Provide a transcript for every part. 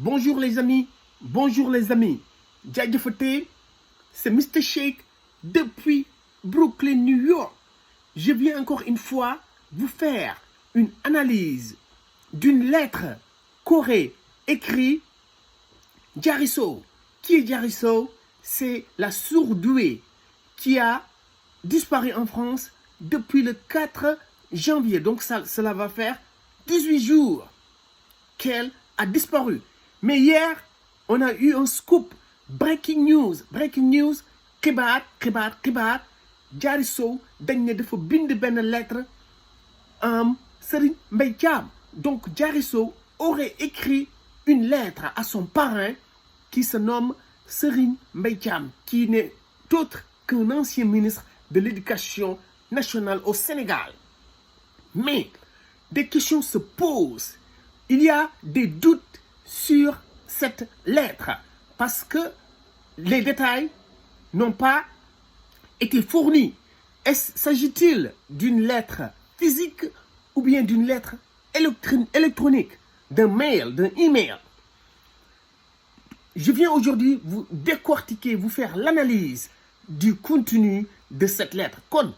Bonjour les amis, Jaajëfate, c'est Mr Shake depuis Brooklyn, New York. Je viens encore une fois vous faire une analyse d'une lettre qu'aurait écrit Diary Sow. Qui est Diary Sow? C'est la surdouée qui a disparu en France depuis le 4 janvier. Donc cela va faire 18 jours qu'elle a disparu. Mais hier, on a eu un scoop. Breaking news. xibaar. Diary Sow dañ ne dafa bind benn lettre Serigne Mbaye Thiam. Donc Diary Sow aurait écrit une lettre à son parrain qui se nomme Serigne Mbaye Thiam, qui n'est autre qu'un ancien ministre de l'Éducation nationale au Sénégal. Mais des questions se posent. Il y a des doutes sur cette lettre parce que les détails n'ont pas été fournis. S'agit-il d'une lettre physique ou bien d'une lettre électronique, d'un mail, d'un email? Je viens aujourd'hui vous décortiquer, vous faire l'analyse du contenu de cette lettre. Kon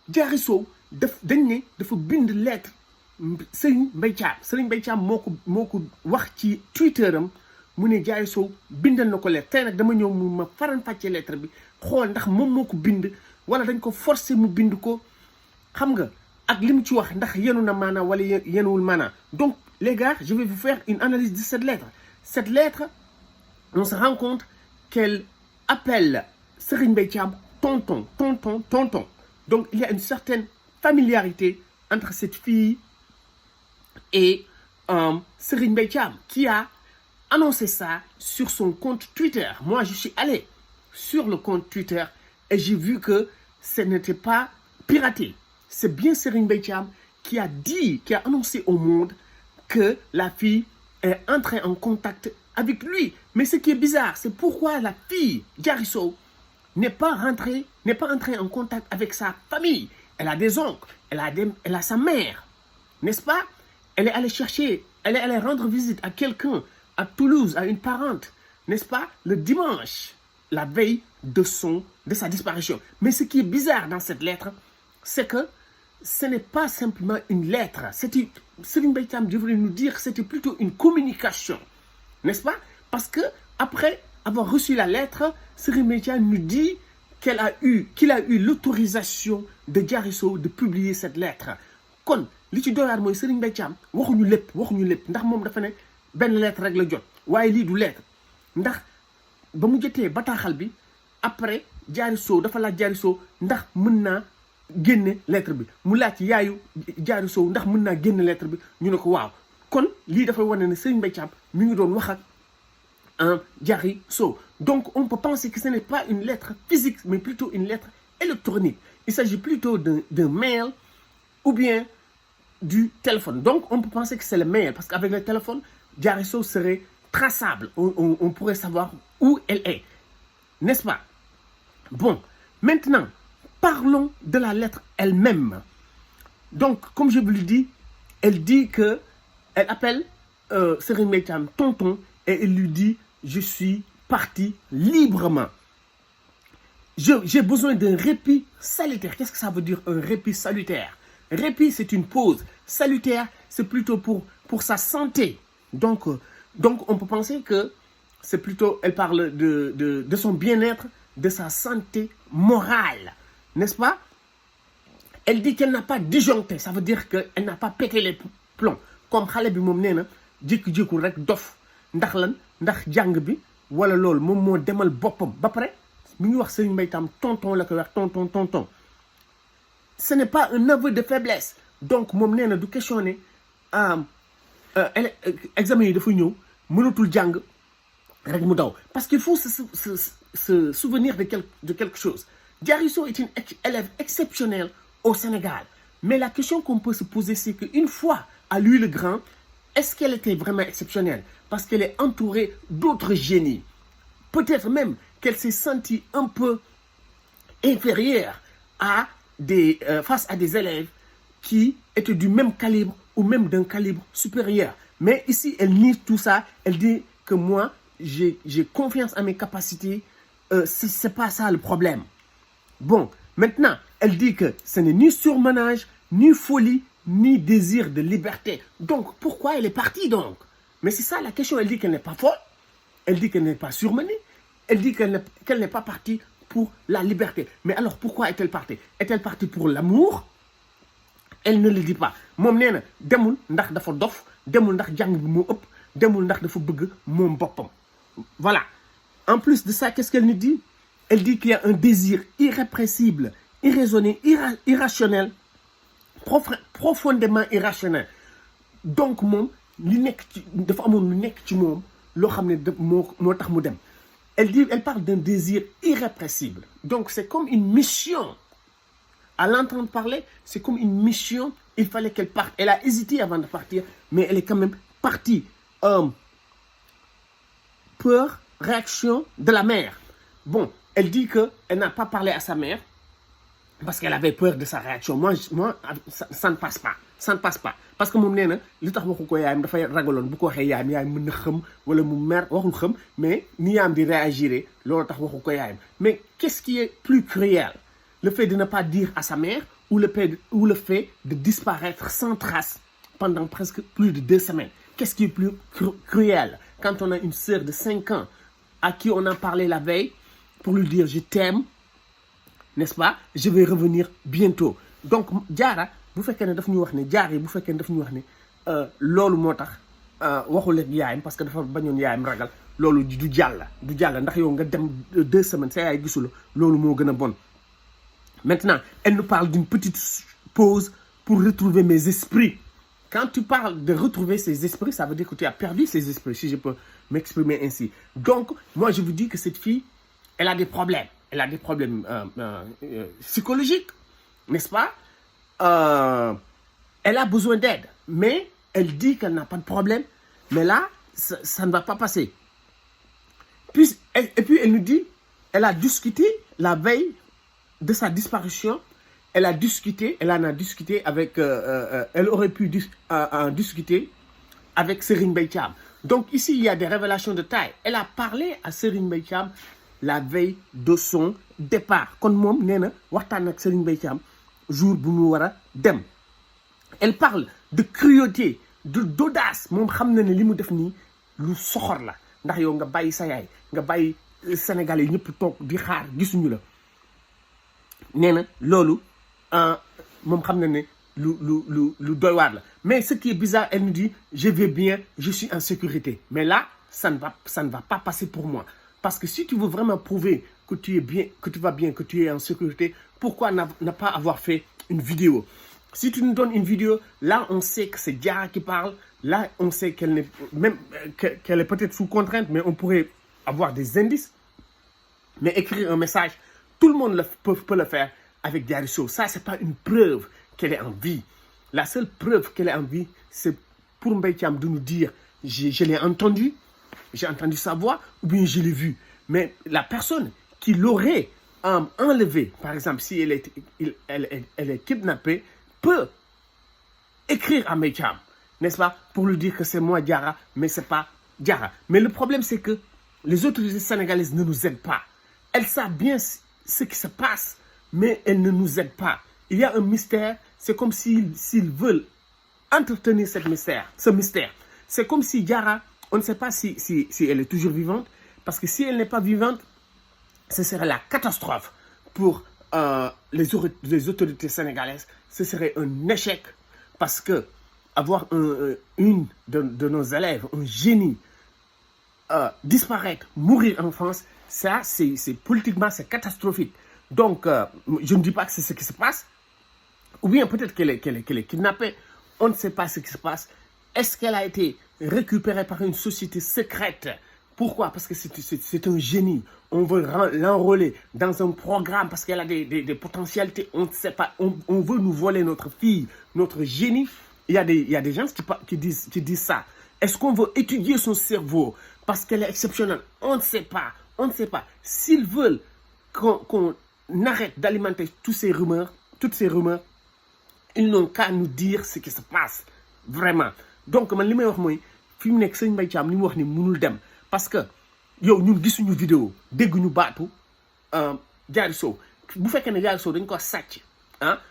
Diary Sow dañ ne dafa bind lettre Serigne Mbaye Thiam moo ko wax ci Twitter am mu ne Diary Sow bindal na ko lettre. Tey nag dama ñëw mu ma faram-fàccee lettre bi xool ndax moom moo ko bind wala dañ ko forcer mu bind ko, xam nga, ak li mu ci wax ndax yenu na maanaam wala yenuwul maanaam. Donc les gars, je vais vous faire une analyse de cette lettre. Cette lettre, on se rend compte qu'elle appelle Serigne Mbaye Thiam tonton. Donc il y a une certaine familiarité entre cette fille et Serigne Mbaye Thiam, qui a annoncé ça sur son compte Twitter. Moi, je suis allé sur le compte Twitter et j'ai vu que ce n'était pas piraté. C'est bien Serigne Mbaye Thiam qui a annoncé au monde que la fille est entrée en contact avec lui. Mais ce qui est bizarre, c'est pourquoi la fille, Diary Sow, n'est pas entrée en contact avec sa famille. Elle a des oncles, elle a sa mère, n'est-ce pas? Elle est allée rendre visite à quelqu'un à Toulouse, à une parente, n'est-ce pas, le dimanche, la veille de sa disparition. Mais ce qui est bizarre dans cette lettre, c'est que ce n'est pas simplement une lettre. Serigne Mbaye Thiam devrait nous dire que c'était plutôt une communication, n'est-ce pas? Parce que après avoir reçu la lettre, Serigne Mbaye Thiam nous dit qu'il a eu l'autorisation de Diary Sow de publier cette lettre. Kon li ci doyaar mooy Serigne Mbaye Thiam waxuñu lépp ndax moom dafa ne benn lettre rek la jot, waaye lii du lettre ndax ba mu jotee bataaxal bi après Diary Sow dafa laaj Diary Sow ndax mën naa génne lettre bi, mu laaj yaayu Diary Sow ndax mën naa génne lettre bi, ñu ne ko waaw. Kon lii dafay wane ne Serigne Mbaye Thiam mi ngi doon wax ak Diary Sow. Donc on peut penser que ce n'est pas une lettre physique mais plutôt une lettre électronique. Il s'agit plutôt d'un mail ou bien du téléphone. Donc on peut penser que c'est le mail parce qu'avec le téléphone, Diary Sow serait traçable. On pourrait savoir où elle est, n'est-ce pas? Bon, maintenant, parlons de la lettre elle-même. Donc, comme je vous le dis, elle dit que elle appelle Serigne Mbaye Thiam tonton et elle lui dit « Je suis parti librement. J'ai besoin d'un répit salutaire. » Qu'est-ce que ça veut dire un répit salutaire? Répit, c'est une pause. Salutaire, c'est plutôt pour sa santé. Donc, on peut penser que c'est plutôt, elle parle de son bien-être, de sa santé morale. N'est-ce pas? Elle dit qu'elle n'a pas disjoncté. Ça veut dire qu'elle n'a pas pété les plombs. Comme xale bi moom nee na jékki-jékku rek dof ndax lan ndax jàng bi wala loolu moom moo demal boppam ba pare mi ngi wax Serigne Mbaye Thiam tonton la koy wax tonton. Ce n'est pas un aveu de faiblesse. Donc moom nee na du question ne examen yi dafa ñëw mënatul jàng rek mu daw. Parce qu'il faut se souvenir de quelque chose. Diary Sow est une élève exceptionnelle au Sénégal. Mais la question qu'on peut se poser, c'est qu'une fois à lui le grand, est-ce qu'elle était vraiment exceptionnelle? Parce qu'elle est entourée d'autres génies. Peut-être même qu'elle s'est sentie un peu inférieure face à des élèves qui étaient du même calibre ou même d'un calibre supérieur. Mais ici, elle nie tout ça. Elle dit que moi, j'ai confiance en mes capacités. C'est pas ça le problème. Bon, maintenant, elle dit que ce n'est ni surmenage, ni folie, ni désir de liberté. Donc, pourquoi elle est partie donc? Mais c'est ça la question. Elle dit qu'elle n'est pas folle. Elle dit qu'elle n'est pas surmenée. Elle dit qu'elle n'est pas partie pour la liberté. Mais alors, pourquoi est-elle partie? Est-elle partie pour l'amour? Elle ne le dit pas. Moom nee na demul ndax dafa dof, demul ndax jàng bi moo ëpp, demul ndax dafa bëgg moom boppam. Voilà. En plus de ça, qu'est-ce qu'elle nous dit? Elle dit qu'il y a un désir irrépressible, irraisonné, irrationnel, profondément irrationnel. Donc moom li nekk ci dafa amoon lu nekk ci moom loo xam ne moo tax mu dem. Elle parle d'un désir irrépressible. Donc c'est comme une mission. À l'entendre parler, c'est comme une mission. Il fallait qu'elle parte. Elle a hésité avant de partir, mais elle est quand même partie. Peur, réaction de la mère. Bon, elle dit qu'elle n'a pas parlé à sa mère parce qu'elle avait peur de sa réaction. Moi ça ne passe pas. Ça ne passe pas. Parce que moom nee na li tax waxu ko yaayam dafay ragaloon bu ko waxee yaayam mën na xam wala mu mer waxul xam mais ni yaayam di réagir loolu tax waxu ko yaayam. Mais qu'est-ce qui est plus cruel? Le fait de ne pas dire à sa mère ou le fait de disparaître sans trace pendant presque plus de 2 semaines? Qu'est-ce qui est plus cruel? Quand on a une sœur de 5 ans à qui on a parlé la veille pour lui dire je t'aime, n'est-ce pas? Je vais revenir bientôt. Donc Diarra bu fekkee ne daf ñu wax ne Diarra bu fekkee ne daf ñu wax ne loolu moo tax waxul ak yaayam parce que dafa bañoon yaayam ragal loolu du jàll ndax yow nga dem 2 semaines sa yaay gisul loolu moo gën a bon. Maintenant, elle nous parle d'une petite pause pour retrouver mes esprits. Quand tu parles de retrouver ses esprits, ça veut dire que tu as perdu ses esprits, si je peux m'exprimer ainsi. Donc, moi, je vous dis que cette fille, elle a des problèmes. Elle a des problèmes psychologiques, n'est-ce pas? Elle a besoin d'aide. Mais elle dit qu'elle n'a pas de problème. Mais là, ça ne va pas passer. Et puis, elle nous dit, elle a discuté la veille de sa disparition. Elle en a discuté avec... elle aurait pu en discuter avec Serigne Mbaye Thiam. Donc ici, il y a des révélations de taille. Elle a parlé à Serigne Mbaye Thiam la veille de son départ. Kon moom nee na waxtaan ak Serigne Mbaye Thiam jour bu mu war a dem. Elle parle de cruauté, d'audace. Moom xam na ne li mu def nii lu soxor la ndax yow nga bàyyi sa yaay nga bàyyi Sénégalais yi ñëpp toog di xaar gisuñu la. Nee na loolu moom xam na ne lu doy waar la. Mais ce qui est bizarre, elle nous dit je vais bien, je suis en sécurité. Mais là, ça ne va pas passer pour moi. Parce que si tu veux vraiment prouver que tu es bien, que tu vas bien, que tu es en sécurité, pourquoi ne pas avoir fait une vidéo? Si tu nous donnes une vidéo, là on sait que c'est Diarra qui parle. Là on sait qu'elle est peut-être sous contrainte, mais on pourrait avoir des indices. Mais écrire un message, tout le monde peut le faire avec Diarra Sow. Ça, c'est pas une preuve qu'elle est en vie. La seule preuve qu'elle est en vie, c'est pour Mbaye Thiam de nous dire je l'ai entendu, j'ai entendu sa voix, ou bien je l'ai vu. Mais la personne qui l'aurait enlevée, par exemple, si elle est kidnappée, peut écrire à Mbaye Thiam, n'est-ce pas, pour lui dire que c'est moi Diarra, mais c'est pas Diarra. Mais le problème, c'est que les autorités sénégalaises ne nous aident pas. Elles savent bien ce qui se passe, mais elles ne nous aident pas. Il y a un mystère, c'est comme s'ils veulent entretenir ce mystère. C'est comme si Diarra, on ne sait pas si elle est toujours vivante, parce que si elle n'est pas vivante, ce serait la catastrophe pour les autorités sénégalaises. Ce serait un échec, parce que avoir une de nos élèves, un génie, disparaître, mourir en France, ça, c'est politiquement, c'est catastrophique. Donc, je ne dis pas que c'est ce qui se passe, ou bien peut-être qu'elle est kidnappée. On ne sait pas ce qui se passe. Est-ce qu'elle a été récupérée par une société secrète? Pourquoi? Parce que c'est un génie. On veut l'enrôler dans un programme parce qu'elle a des potentialités. On ne sait pas. On veut nous voler notre fille, notre génie. Il y a des gens qui disent ça. Est-ce qu'on veut étudier son cerveau parce qu'elle est exceptionnelle? On ne sait pas. On ne sait pas. S'ils veulent qu'on arrête d'alimenter toutes ces rumeurs, ils n'ont qu'à nous dire ce qui se passe vraiment. Donc man li may wax mooy fi mu nekk sëñ Mbaye Thiam li mu wax ni mënul dem parce que yow ñun gisuñu vidéo dégguñu baatu Diary Sow bu fekkee ne Diary Sow dañ ko sàcc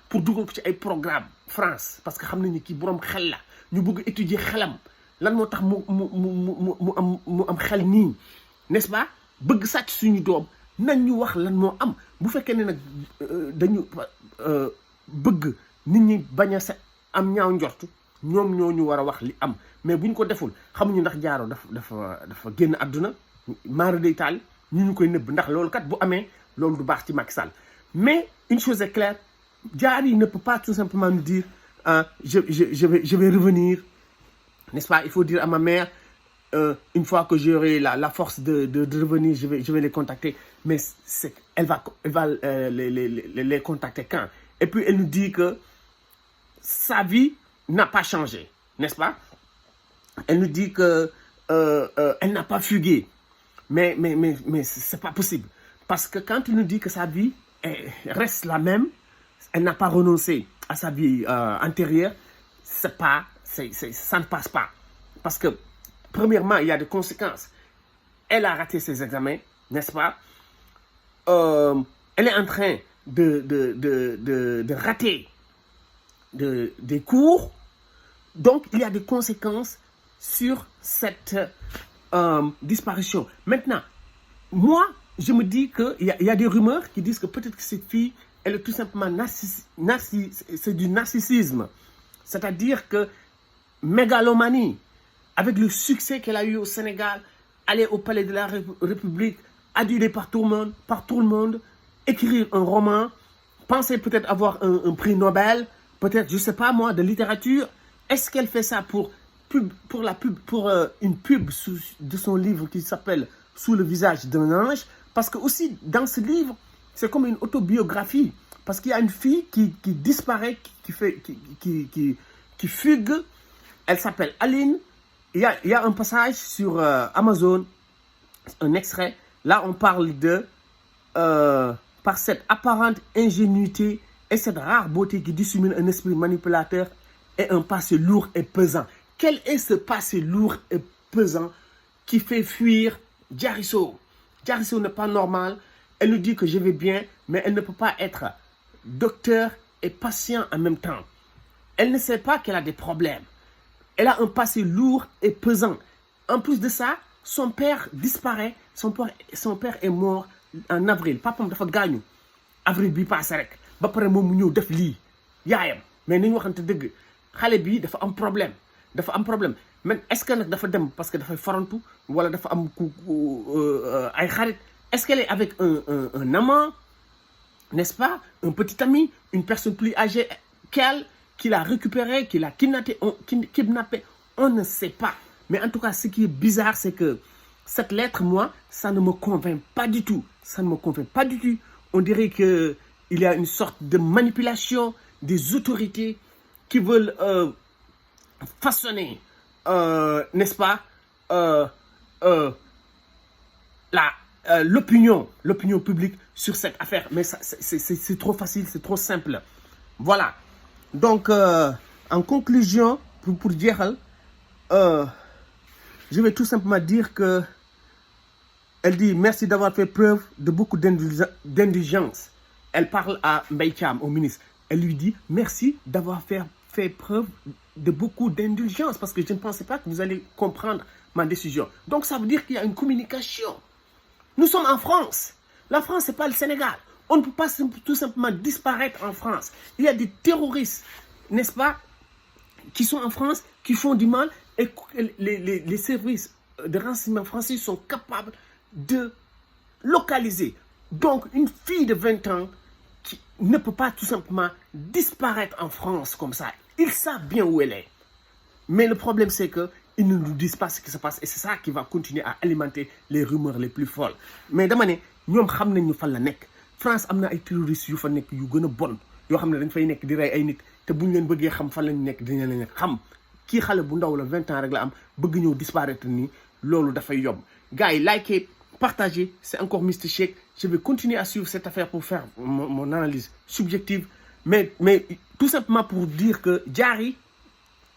pour dugal ko ci ay programme France parce que xam nañu kii borom xel la ñu bëgg étudier xelam lan moo tax mu am xel nii n'est-ce pas bëgg sàcc suñu doom nañ ñu wax lan moo am bu fekkee ne nag dañu bëgg nit ñi bañ a am ñaaw njort ñoom ñoo ñu war a wax li am mais buñ ko deful xamuñu ndax Diaro dafa génn àdduna maara day taal ñu koy nëbb ndax loolu kat bu amee loolu du baax ci Macky Sall mais une chose est claire Diary ne peut pas tout simplement nous dire je vais revenir, n'est-ce pas? Il faut dire à ma mère une fois que j'aurai la force de revenir, je vais les contacter. Mais elle va les contacter quand? Et puis elle nous dit que sa vie n'a pas changé, n'est-ce pas? Elle nous dit que elle n'a pas fugué. Mais c'est pas possible. Parce que quand elle nous dit que sa vie reste la même, elle n'a pas renoncé à sa vie antérieure, ça ne passe pas. Parce que, premièrement, il y a des conséquences. Elle a raté ses examens, n'est-ce pas? Elle est en train de rater des cours. Donc, il y a des conséquences sur cette disparition. Maintenant, moi, je me dis qu'il y a des rumeurs qui disent que peut-être que cette fille, elle est tout simplement c'est du narcissisme. C'est-à-dire que mégalomanie, avec le succès qu'elle a eu au Sénégal, aller au palais de la République, adulée par tout le monde, écrire un roman, penser peut-être avoir un prix Nobel, peut-être, je ne sais pas moi, de littérature. Est-ce qu'elle fait ça pour une pub de son livre qui s'appelle Sous le visage d'un ange? Parce que aussi, dans ce livre, c'est comme une autobiographie. Parce qu'il y a une fille qui disparaît, qui fugue. Elle s'appelle Aline. Il y a un passage sur Amazon, un extrait. Là, on parle de par cette apparente ingénuité et cette rare beauté qui dissimule un esprit manipulateur et un passé lourd et pesant. Quel est ce passé lourd et pesant qui fait fuir Diary Sow? Diary Sow n'est pas normal. Elle nous dit que je vais bien, mais elle ne peut pas être docteur et patient en même temps. Elle ne sait pas qu'elle a des problèmes. Elle a un passé lourd et pesant. En plus de ça, son père disparaît. Son père est mort en avril. Papam dafa gaañu avril bi passé rek. Ba pare moom mu ñëw def lii yaayam. Mais nañu waxante dëgg xale bi dafa am problème. Mais est-ce que nag dafa dem parce que dafay farantu wala dafa am ay xarit? Est-ce qu'elle est avec un amant, n'est-ce pas? Un petit ami, une personne plus âgée qu'elle, qui l'a récupéré, qui l'a kidnappé, on ne sait pas. Mais en tout cas, ce qui est bizarre, c'est que cette lettre, moi, ça ne me convainc pas du tout. On dirait qu'il y a une sorte de manipulation des autorités qui veulent façonner, n'est-ce pas, l'opinion publique sur cette affaire. Mais c'est trop facile, c'est trop simple. Voilà. Donc, en conclusion, pour dire, je vais tout simplement dire que elle dit merci d'avoir fait preuve de beaucoup d'indulgence. Elle parle à Mbaye Thiam, au ministre. Elle lui dit merci d'avoir fait preuve de beaucoup d'indulgence parce que je ne pensais pas que vous allez comprendre ma décision. Donc, ça veut dire qu'il y a une communication. Nous sommes en France. La France, ce n'est pas le Sénégal. On ne peut pas tout simplement disparaître en France. Il y a des terroristes, n'est-ce pas, qui sont en France, qui font du mal et les services de renseignement français sont capables de localiser. Donc, une fille de 20 ans qui ne peut pas tout simplement disparaître en France comme ça. Ils savent bien où elle est. Mais le problème, c'est qu'ils ne nous disent pas ce qui se passe. Et c'est ça qui va continuer à alimenter les rumeurs les plus folles. Mais dama ne ñoom xam nañ ñu fan la nekk. France am na ay terroristes yu fa nekk yu gën a bon yoo xam ne dañ fay nekk di rey ay nit te buñ leen bëggee xam fan lañ nekk dinañ leen xam kii xale bu ndaw la 20 ans rek la am bëgg ñëw disparaître nii loolu dafay yomb. Gars yi likez, partagez, c'est encore Mister Shake. Je vais continuer à suivre cette affaire pour faire mon analyse subjective. Mais tout simplement pour dire que Diary,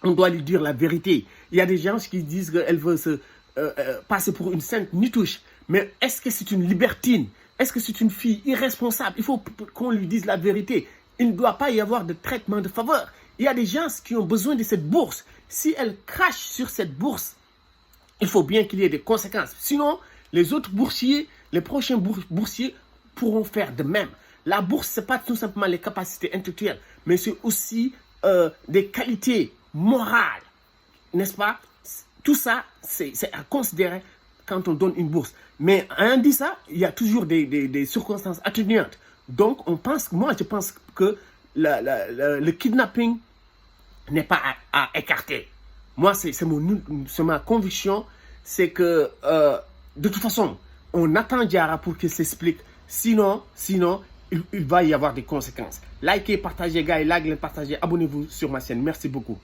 on doit lui dire la vérité. Il y a des gens qui disent qu'elle veut passer pour une sainte nitouche. Mais est-ce que c'est une libertine? Est-ce que c'est une fille irresponsable? Il faut qu'on lui dise la vérité. Il ne doit pas y avoir de traitement de faveur. Il y a des gens qui ont besoin de cette bourse. Si elle crache sur cette bourse, il faut bien qu'il y ait des conséquences. Sinon, les autres boursiers, les prochains boursiers pourront faire de même. La bourse, ce n'est pas tout simplement les capacités intellectuelles, mais c'est aussi des qualités morales, n'est-ce pas? Tout ça, c'est à considérer quand on donne une bourse. Mais en dit ça, il y a toujours des circonstances atténuantes. Donc, moi, je pense que le kidnapping n'est pas à écarter. Moi, c'est ma conviction, c'est que de toute façon, on attend Diarra pour qu'il s'explique. Sinon, il va y avoir des conséquences. Likez, partagez, gars, likez, partagez, abonnez-vous sur ma chaîne. Merci beaucoup.